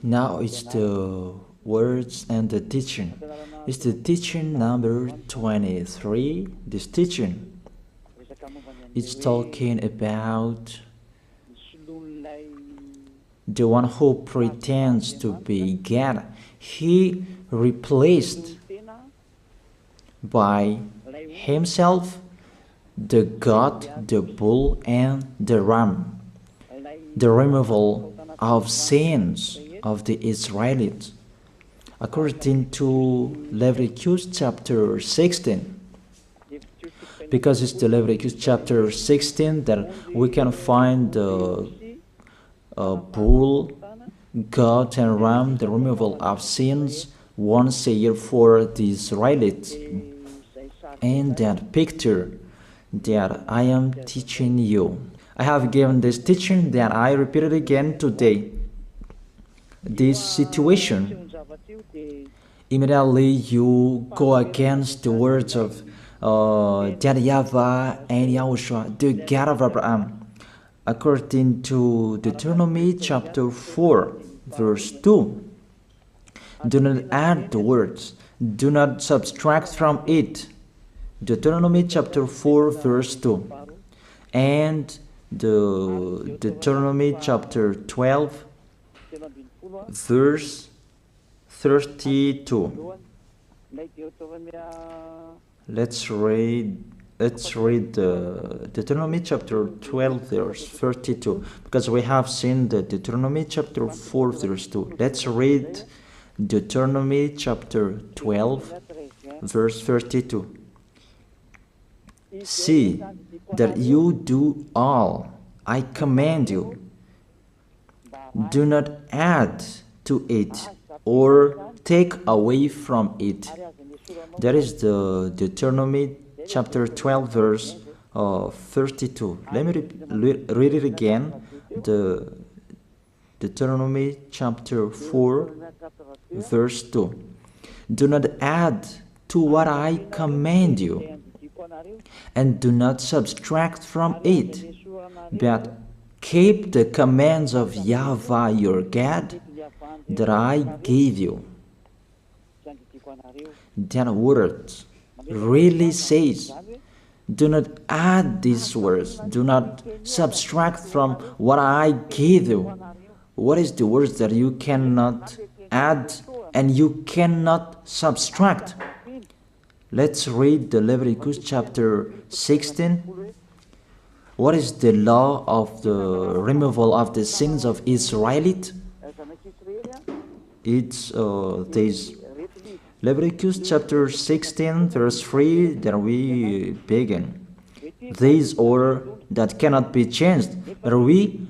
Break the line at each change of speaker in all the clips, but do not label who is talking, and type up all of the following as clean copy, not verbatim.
Now it's the words and the teaching. It's the teaching number 23. This teaching is talking about the one who pretends to be God. He replaced by himself the goat, the bull, and the ram. The removal of sins of the Israelites, according to Leviticus chapter 16. Because it's the Leviticus chapter 16 that we can find the bull, goat, and ram, the removal of sins once a year for the Israelites. And that picture that I am teaching you, I have given this teaching that I repeated again today. This situation, immediately you go against the words of YAHVAH and YAHOSHUAH, the God of Abraham, according to Deuteronomy chapter 4, verse 2. Do not add the words, do not subtract from it. Deuteronomy chapter 4, verse 2. And the Deuteronomy chapter 12, verse 32. Let's read the Deuteronomy chapter 12, verse 32, because we have seen the Deuteronomy chapter 4, verse 2. Let's read Deuteronomy chapter 12, verse 32. See that you do all I command you. Do not add to it or take away from it. That is the Deuteronomy chapter 12, verse 32. Let me read it again. The Deuteronomy chapter 4, verse 2. Do not add to what I command you, and do not subtract from it, but keep the commands of YAHVAH your God that I gave you. That word really says, do not add these words, do not subtract from what I gave you. What is the words that you cannot add and you cannot subtract? Let's read the Leviticus chapter 16. What is the law of the removal of the sins of Israelite? It's this Leviticus chapter 16, verse 3, that we begin. This order that cannot be changed, but we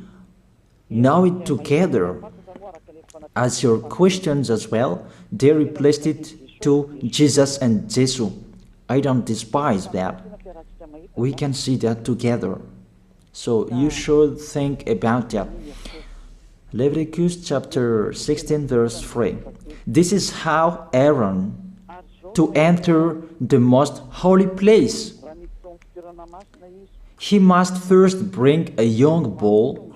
know it together. As your questions as well, they replaced it to Jesus and Jesus. I don't despise that. We can see that together. So you should think about that. Leviticus chapter 16, verse 3. This is how Aaron to enter the most holy place. He must first bring a young bull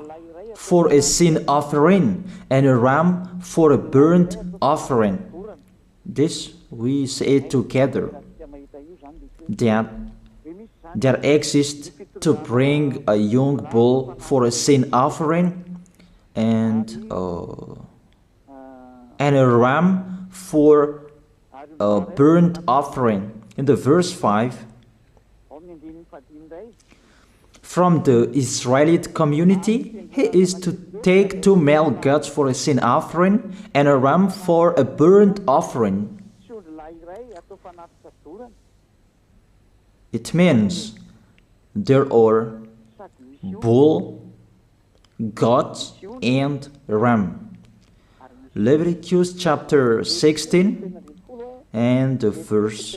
for a sin offering and a ram for a burnt offering. This we say together. That exists to bring a young bull for a sin offering and a ram for a burnt offering. In the verse 5, from the Israelite community, he is to take 2 male goats for a sin offering and a ram for a burnt offering. It means there are bull, goat, and ram. Leviticus chapter 16 and verse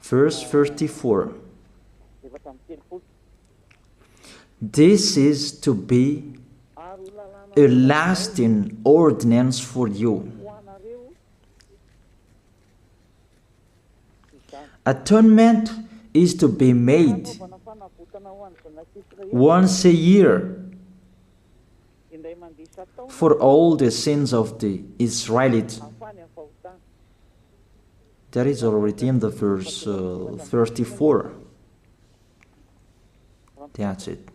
34. This is to be a lasting ordinance for you. Atonement is to be made once a year for all the sins of the Israelites. That is already in the verse 34. That's it.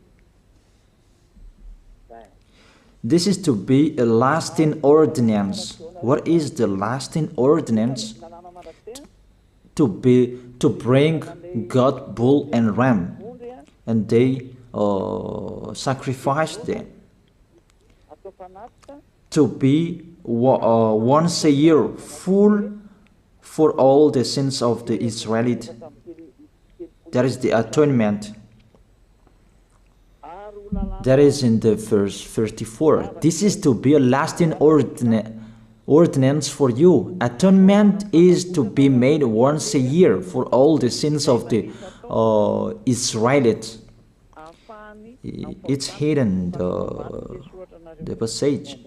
This is to be a lasting ordinance. What is the lasting ordinance? To bring God, bull and ram, and they sacrifice them. To be once a year full for all the sins of the Israelites. That is the atonement. That is in the verse 34. This is to be a lasting ordinance for you. Atonement is to be made once a year for all the sins of the Israelites. It's hidden, the passage.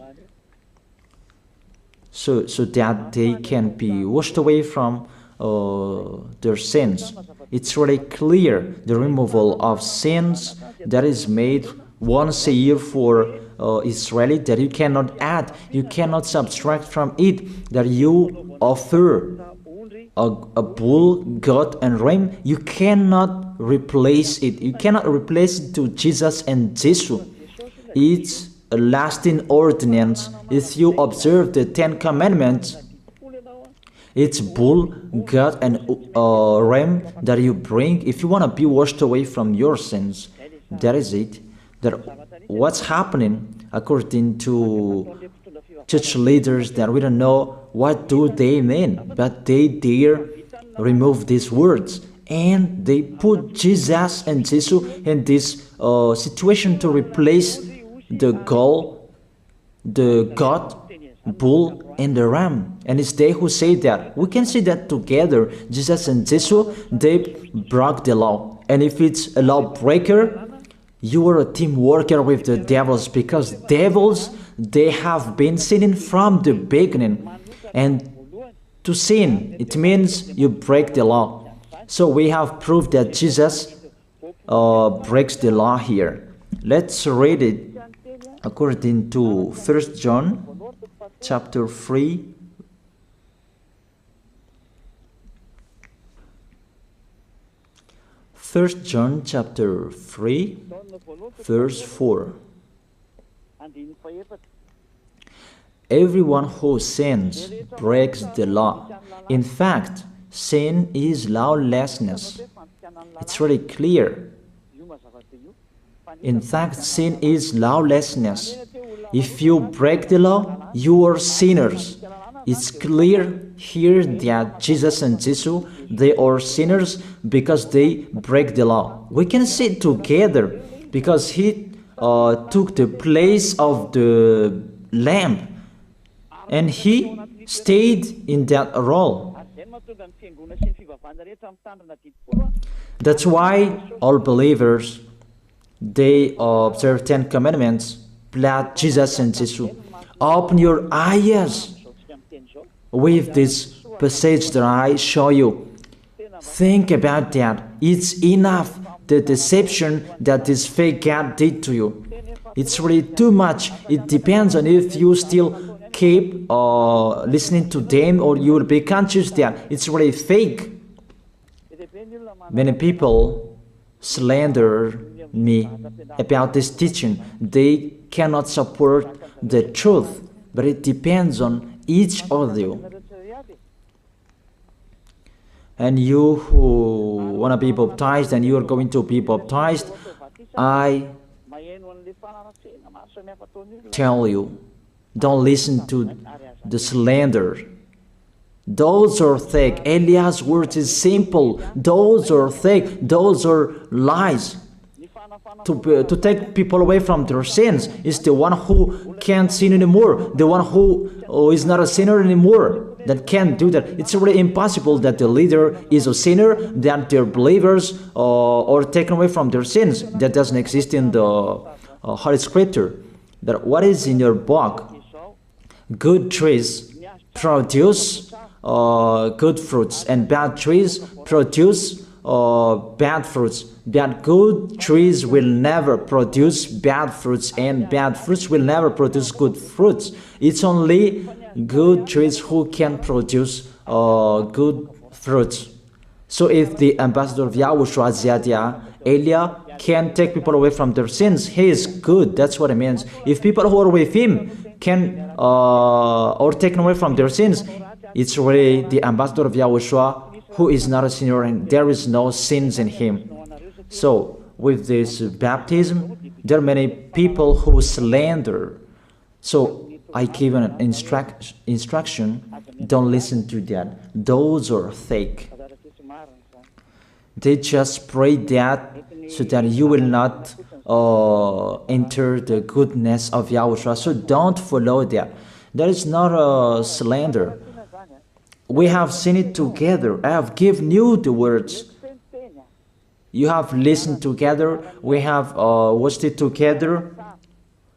So that they can be washed away from their sins. It's really clear, the removal of sins that is made once a year for Israeli, that you cannot add, you cannot subtract from it, that you offer a bull, goat and ram, you cannot replace it. You cannot replace it to Jesus and Jesus. It's a lasting ordinance. If you observe the 10 Commandments, it's bull, goat and ram that you bring if you want to be washed away from your sins. That is it. That what's happening according to church leaders, that we don't know what do they mean, but they dare remove these words and they put Jesus and Jesus in this situation to replace the goat, bull and the ram. And it's they who say that. We can see that together, Jesus and Jesus, they broke the law. And if it's a lawbreaker, you are a team worker with the devils, because devils, they have been sinning from the beginning. And to sin, it means you break the law. So we have proof that Jesus breaks the law here. Let's read it according to 1 John chapter 3. First John chapter 3, verse 4. Everyone who sins breaks the law. In fact, sin is lawlessness. It's really clear. In fact, sin is lawlessness. If you break the law, you are sinners. It's clear here that Jesus and Jesus, they are sinners because they break the law. We can see it together because he took the place of the lamb and he stayed in that role. That's why all believers, they observe 10 commandments, blood, Jesus and Jesus. Open your eyes with this passage that I show you. Think about that. It's enough, the deception that this fake God did to you. It's really too much. It depends on if you still keep listening to them, or you will be conscious that it's really fake. Many people slander me about this teaching. They cannot support the truth, but it depends on each of you. And you who want to be baptized and you are going to be baptized, I tell you, don't listen to the slander. Those are fake. Eliah's words is simple. Those are fake. Those are lies. To take people away from their sins is the one who can't sin anymore. The one who is not a sinner anymore, that can't do that. It's really impossible that the leader is a sinner, that their believers are taken away from their sins. That doesn't exist in the Holy Scripture. That what is in your book? Good trees produce good fruits, and bad trees produce bad fruits. That good trees will never produce bad fruits, and bad fruits will never produce good fruits. It's only good trees who can produce good fruits. So if the ambassador of Yahushua, Ziyadiyah, Elia, can take people away from their sins, he is good. That's what it means. If people who are with him can or taken away from their sins, it's really the ambassador of Yahushua who is not a sinner, and there is no sins in him. So with this baptism, there are many people who slander. So I give an instruction, don't listen to that. Those are fake. They just pray that so that you will not enter the goodness of Yahushua. So don't follow that. That is not a slander. We have seen it together. I have given you the words. You have listened together. We have watched it together.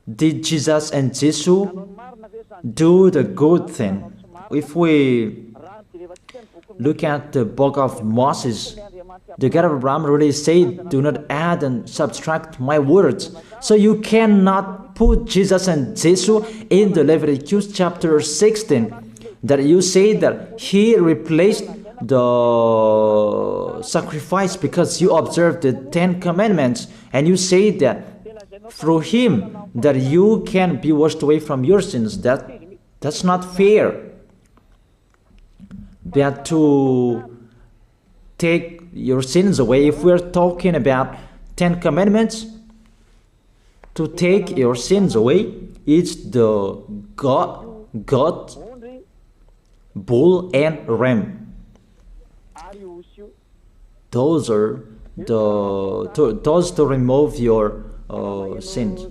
Did Jesus and Jesus do the good thing? If we look at the book of Moses, the God of Abraham really said, do not add and subtract my words. So you cannot put Jesus and Jesus in the Leviticus chapter 16. That you say that he replaced the sacrifice because you observed the 10 commandments, and you say that through him that you can be washed away from your sins. That's not fair. That to take your sins away, if we're talking about 10 commandments, to take your sins away, it's the God, bull and ram. Those are those to remove your sins.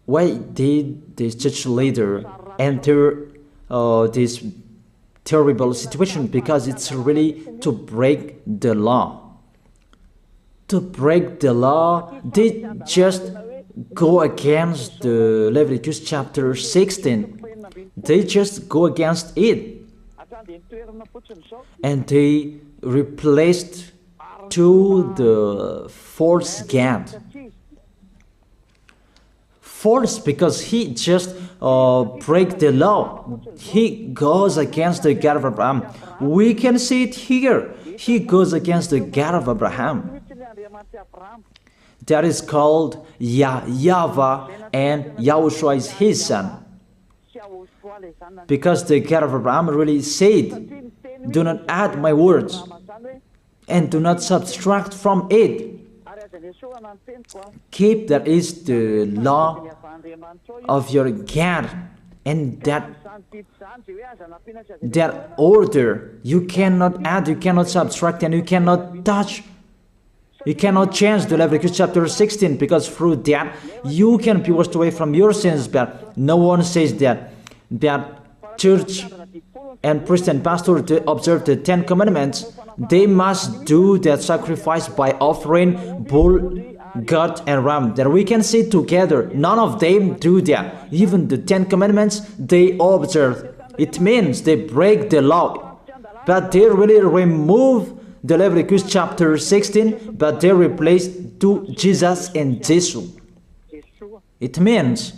Why did this church leader enter this terrible situation? Because it's really to break the law. To break the law, they just go against the Leviticus chapter 16. They just go against it. And they replaced to the false God. False because he just break the law. He goes against the God of Abraham. We can see it here. He goes against the God of Abraham. That is called YAHVAH, and YAHOSHUAH is his son. Because the God of Abraham really said, do not add my words and do not subtract from it. Keep, that is the law of your God, and that order. You cannot add, you cannot subtract, and you cannot touch. You cannot change the Leviticus chapter 16, because through that you can be washed away from your sins. But no one says that church and priest and pastor to observe the 10 commandments, they must do that sacrifice by offering bull, goat, and ram. That we can see together. None of them do that. Even the 10 commandments they observe. It means they break the law, but they really remove the Leviticus chapter 16, but they replace to Jesus and Jesus. It means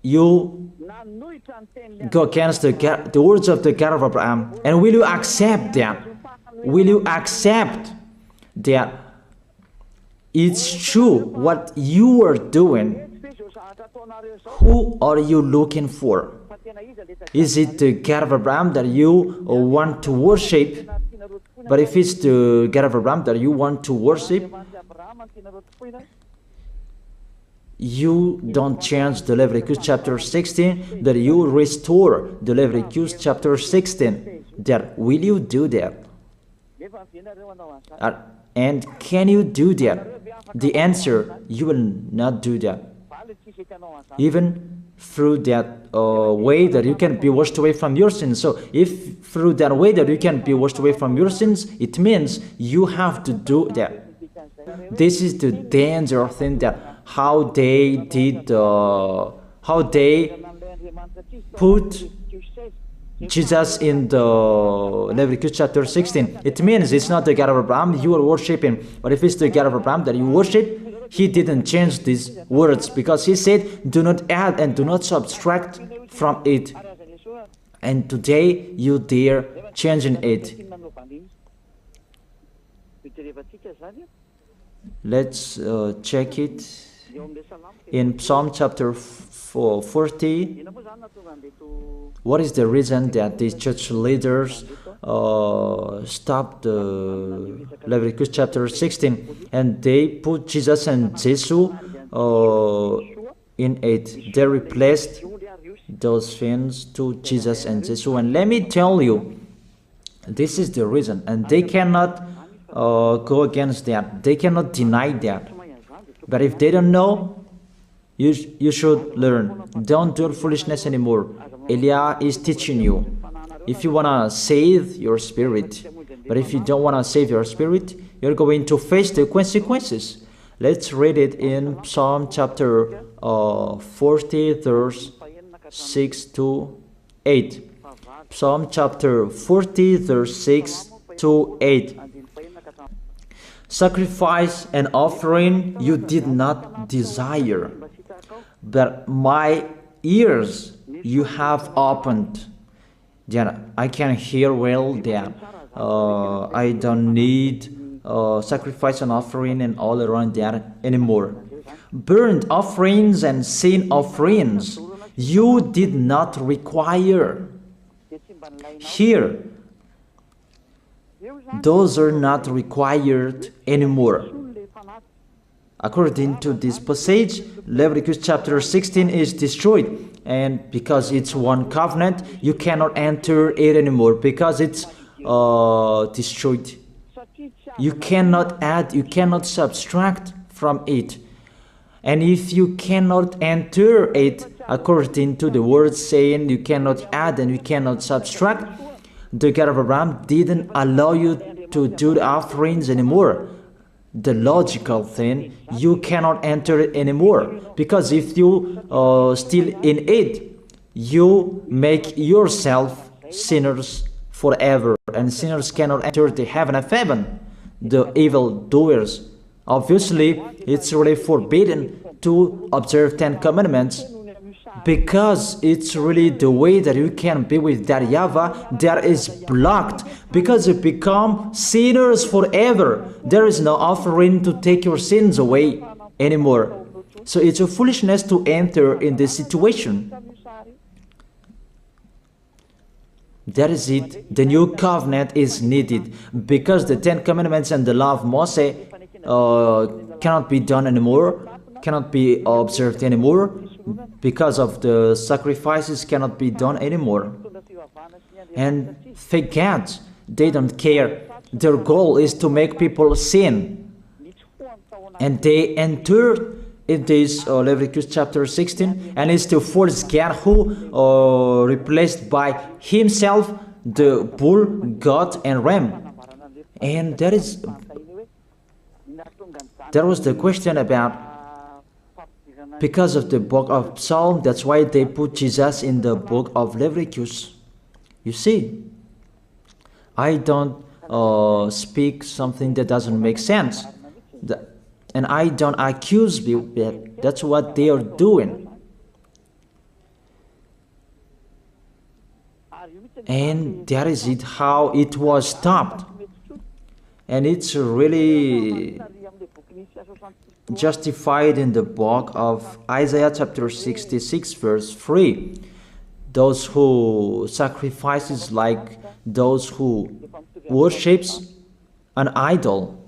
you go against the words of the God of Abraham. And will you accept that? Will you accept that it's true what you are doing? Who are you looking for? Is it the God of Abraham that you want to worship? But if it's the God of Abraham that you want to worship, you don't change the Leviticus chapter 16, that you restore the Leviticus chapter 16. That will you do that? And can you do that? The answer, you will not do that. Even through that way that you can be washed away from your sins. So if through that way that you can be washed away from your sins, it means you have to do that. This is the danger thing, that how they did, how they put Jesus in the Leviticus chapter 16. It means it's not the God of Abraham you are worshiping. But if it's the God of Abraham that you worship, he didn't change these words, because he said, do not add and do not subtract from it. And today you dare changing it. Let's check it in Psalm chapter 40. What is the reason that these church leaders stopped the Leviticus chapter 16 and they put Jesus and Jesus in it? They replaced those things to Jesus and Jesus. And let me tell you, this is the reason, and they cannot go against that. They cannot deny that. But if they don't know, you should learn. Don't do foolishness anymore. Elia is teaching you. If you want to save your spirit, but if you don't want to save your spirit, you're going to face the consequences. Let's read it in Psalm chapter 40, verse 6 to 8. Psalm chapter 40, verse 6 to 8. Sacrifice and offering you did not desire, but my ears you have opened. That I can hear well that I don't need sacrifice and offering and all around that anymore. Burnt offerings and sin offerings you did not require. Here, those are not required anymore. According to this passage, Leviticus chapter 16 is destroyed, and because it's one covenant, you cannot enter it anymore because it's destroyed. You cannot add, you cannot subtract from it. And if you cannot enter it according to the word saying you cannot add and you cannot subtract, the God of Abraham didn't allow you to do the offerings anymore. The logical thing, you cannot enter it anymore, because if you still in it, you make yourself sinners forever, and sinners cannot enter the heaven of heaven, the evil doers. Obviously, it's really forbidden to observe 10 commandments, because it's really the way that you can be with that YAHVAH that is blocked, because you become sinners forever. There is no offering to take your sins away anymore. So it's a foolishness to enter in this situation. That is it. The new covenant is needed, because the 10 commandments and the law of Moses cannot be done anymore, cannot be observed anymore, because of the sacrifices cannot be done anymore. And fake gods, they don't care. Their goal is to make people sin. And they entered in this Leviticus chapter 16, and it's the false God who replaced by himself the bull, goat, and ram. And there was the question about, because of the book of Psalm, that's why they put Jesus in the book of Leviticus. You see, I don't speak something that doesn't make sense. And I don't accuse you that that's what they are doing. And that is it, how it was stopped. And it's really justified in the book of Isaiah chapter 66 verse 3. Those who sacrifices like those who worships an idol.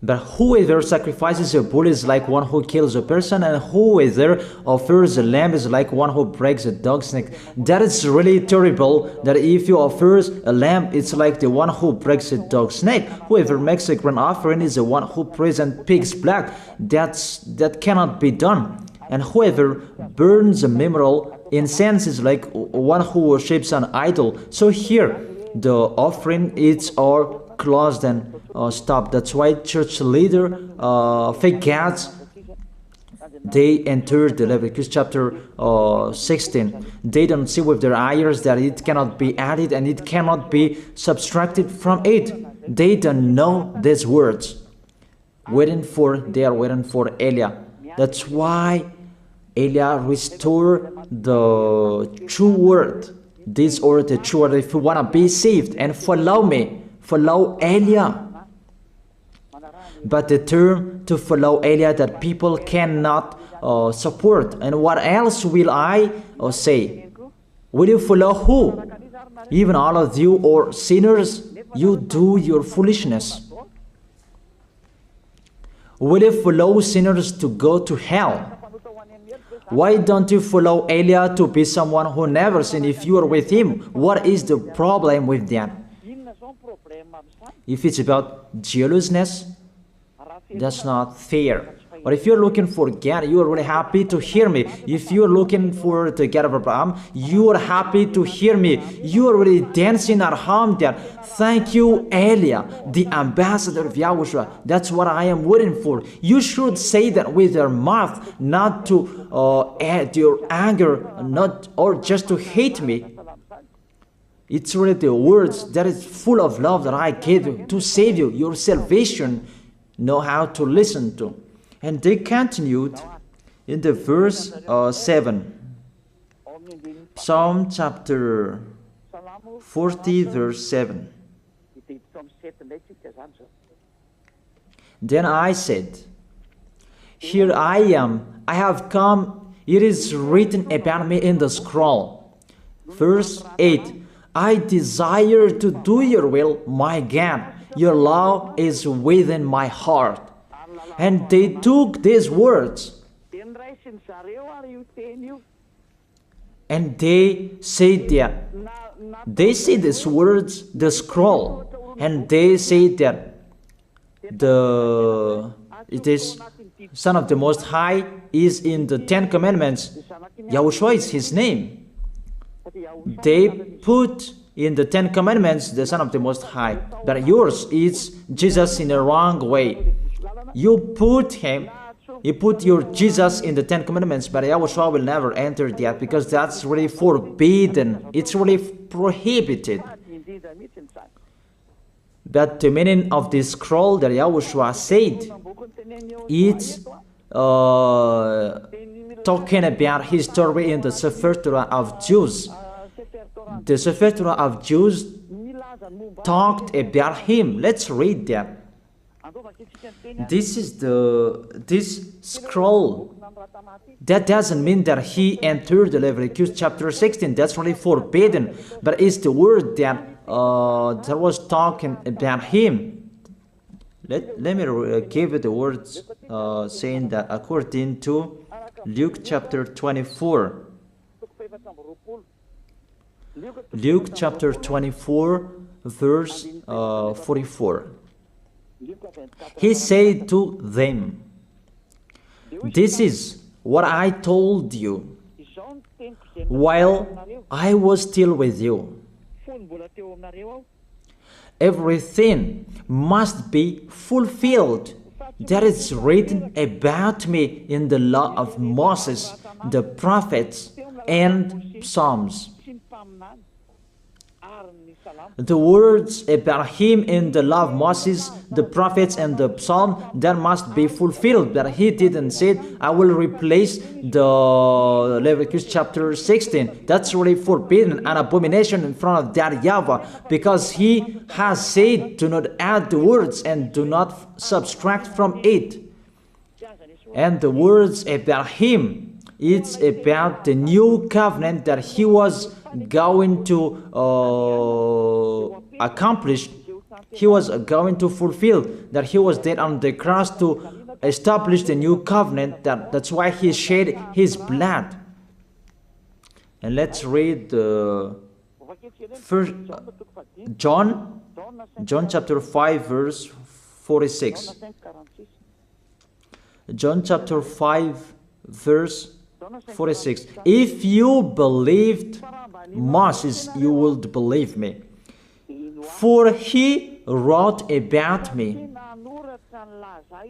But whoever sacrifices a bull is like one who kills a person, and whoever offers a lamb is like one who breaks a dog's neck. That is really terrible, that if you offer a lamb, it's like the one who breaks a dog's neck. Whoever makes a grain offering is the one who presents pig's blood. That cannot be done. And whoever burns a memorial incense is like one who worships an idol. So here, the offering is all closed and stopped. That's why church leader, fake gods, they entered the Leviticus chapter 16. They don't see with their eyes that it cannot be added and it cannot be subtracted from it. They don't know these words. They are waiting for Eliah. That's why Eliah restored the true word. This or the true word. If you want to be saved and follow me, follow Eliah. But the term to follow Eliah that people cannot support. And what else will I say? Will you follow who? Even all of you or sinners, you do your foolishness. Will you follow sinners to go to hell? Why don't you follow Eliah to be someone who never sinned if you are with him? What is the problem with that? If it's about jealousness, that's not fair. But if you're looking for God, you are really happy to hear me. If you're looking for the God of Abraham, you are happy to hear me. You are really dancing at home there. Thank you, Eliah, the ambassador of Yahushua. That's what I am waiting for. You should say that with your mouth, not to add your anger, not or just to hate me. It's really the words that is full of love that I gave you to save you. Your salvation, know how to listen to. And they continued in the verse 7. Psalm chapter 40 verse 7. Then I said, here I am, I have come, it is written about me in the scroll. Verse 8. I desire to do your will, my God. Your law is within my heart. And they took these words and they said that they say these words, the scroll, and they say that it is Son of the Most High is in the 10 Commandments. Yahushua is his name. They put in the 10 Commandments the Son of the Most High, but yours is Jesus in the wrong way. You put your Jesus in the 10 Commandments, but Yahushua will never enter that because that's really forbidden. It's really prohibited. But the meaning of this scroll that Yahushua said, it's talking about his story in the Sefer Torah of Jews. The Sefer Torah of Jews talked about him. Let's read that. This scroll. That doesn't mean that he entered the Leviticus chapter 16. That's really forbidden. But it's the word that was talking about him. Let me give you the words saying that according to Luke chapter 24. Luke chapter 24 verse 44. He said to them, this is what I told you while I was still with you. Everything must be fulfilled that is written about me in the law of Moses, the prophets, and Psalms. The words about him in the law of Moses, the prophets, and the psalm, that must be fulfilled. But he didn't say, I will replace the Leviticus chapter 16. That's really forbidden, an abomination in front of that YAHVAH, because he has said, do not add the words and do not subtract from it. And the words about him, it's about the new covenant that he was going to accomplish. He was going to fulfill, that he was dead on the cross to establish the new covenant. That's why he shed his blood. And let's read first John chapter 5 verse 46. John chapter 5 verse 46. If you believed Moses, you would believe me, for he wrote about me.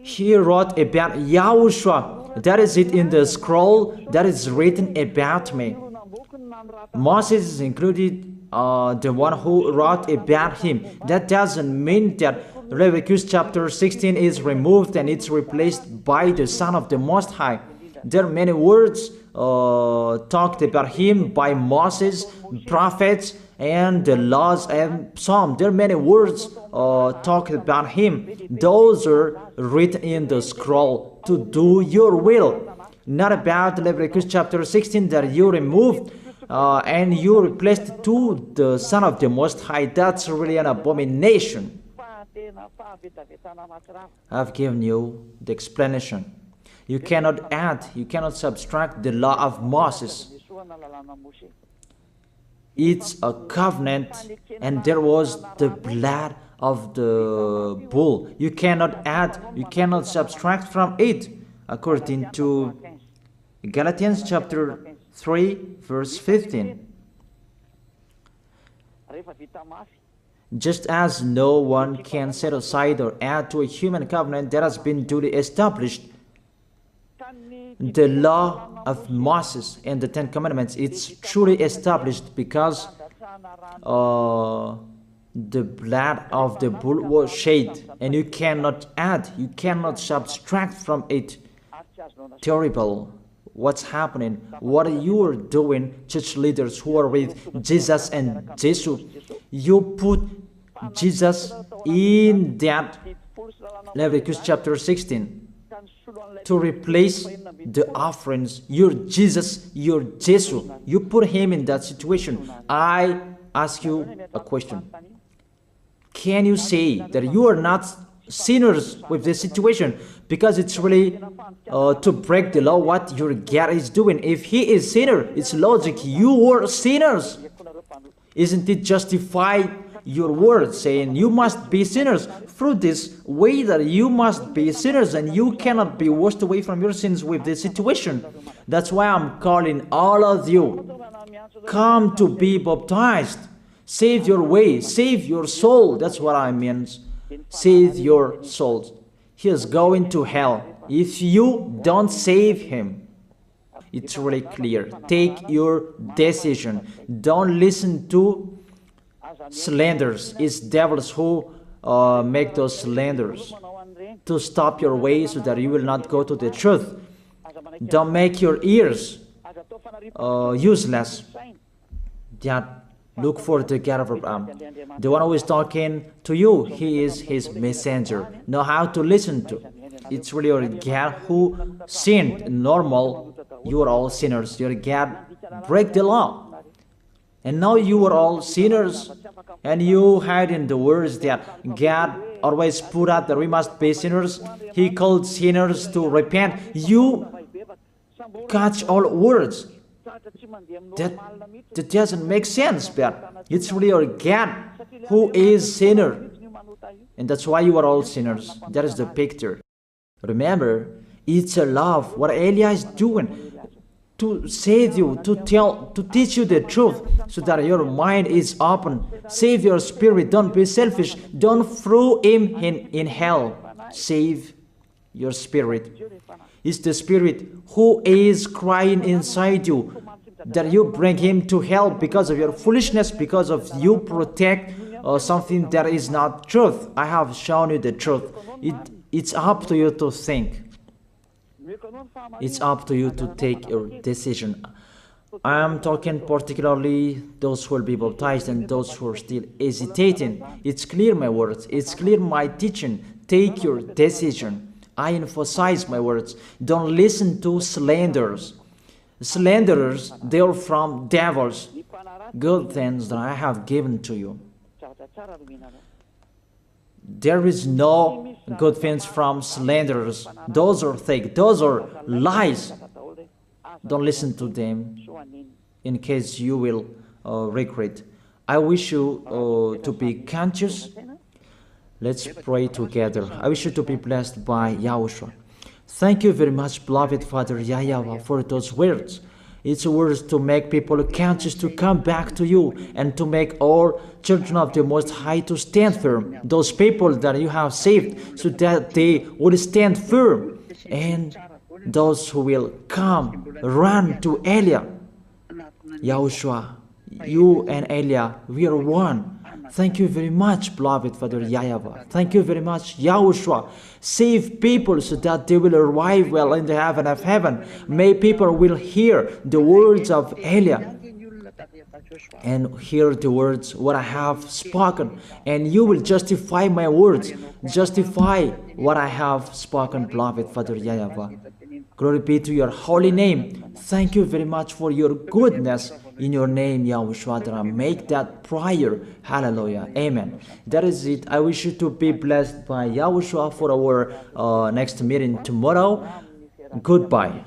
He wrote about Yahushua, That is it in the scroll that is written about me. Moses is included, the one who wrote about him. That doesn't mean that Leviticus chapter 16 is removed and it's replaced by the Son of the Most High. There are many words talked about him by Moses, prophets, and the laws and Psalm. There are many words talked about him. Those are written in the scroll to do your will. Not about Leviticus chapter 16 that you removed and you replaced it to the Son of the Most High. That's really an abomination. I've given you the explanation. You cannot add, you cannot subtract the law of Moses. It's a covenant, and there was the blood of the bull. You cannot add, you cannot subtract from it, according to Galatians chapter 3, verse 15. Just as no one can set aside or add to a human covenant that has been duly established, the law of Moses and the Ten Commandments, it's truly established because the blood of the bull was shed, and you cannot add, you cannot subtract from it. Terrible. What's happening? What you are doing, church leaders who are with Jesus and Jesus? You put Jesus in that Leviticus chapter 16 to replace the offerings. You're Jesus, you're Jesus. You put him in that situation. I ask you a question. Can you say that you are not sinners with this situation? Because it's really to break the law what your God is doing. If he is sinner, it's logic. You are sinners. Isn't it justify your word saying you must be sinners through this way that you must be sinners and you cannot be washed away from your sins with this situation? That's why I'm calling all of you, come to be baptized. Save your way, save your soul. That's what I mean. Save your souls. He is going to hell if you don't save him. It's really clear. Take your decision. Don't listen to slanders. It's devils who make those slanders to stop your way so that you will not go to the truth. Don't make your ears useless. Look for the God of Abraham. The one who is talking to you, he is his messenger. Know how to listen to. It's really your God who sinned. Normal, you are all sinners. Your God break the law. And now you are all sinners. And you hide in the words that God always put out that we must be sinners. He called sinners to repent. You catch all words. That doesn't make sense, but it's really your God who is sinner. And that's why you are all sinners. That is the picture. Remember, it's a love. What Elia is doing to save you, to teach you the truth so that your mind is open. Save your spirit. Don't be selfish. Don't throw him in hell. Save your spirit. It's the spirit who is crying inside you that you bring him to hell because of your foolishness, because of you protect something that is not truth. I have shown you the truth. It's up to you to think. It's up to you to take your decision. I am talking particularly those who will be baptized and those who are still hesitating. It's clear my words. It's clear my teaching. Take your decision. I emphasize my words. Don't listen to slanders. Slanderers, they are from devils. Good things that I have given to you. There is no good things from slanderers. Those are fake. Those are lies. Don't listen to them in case you will regret. I wish you to be conscious. Let's pray together. I wish you to be blessed by YAHOSHUAH. Thank you very much, beloved Father YAHVAH, for those words. It's words to make people conscious to come back to you and to make all children of the Most High to stand firm. Those people that you have saved so that they will stand firm and those who will come, run to Elia. Yahushua, you and Elia, we are one. Thank you very much, beloved Father YAHVAH. Thank you very much, Yahushua. Save people so that they will arrive well in the heaven of heaven. May people will hear the words of Elia and hear the words what I have spoken, and you will justify my words, justify what I have spoken, beloved Father YAHVAH. Glory be to your holy name. Thank you very much for your goodness. In your name, Yahushua, that I make that prayer. Hallelujah. Amen. That is it. I wish you to be blessed by Yahushua for our next meeting tomorrow. Goodbye.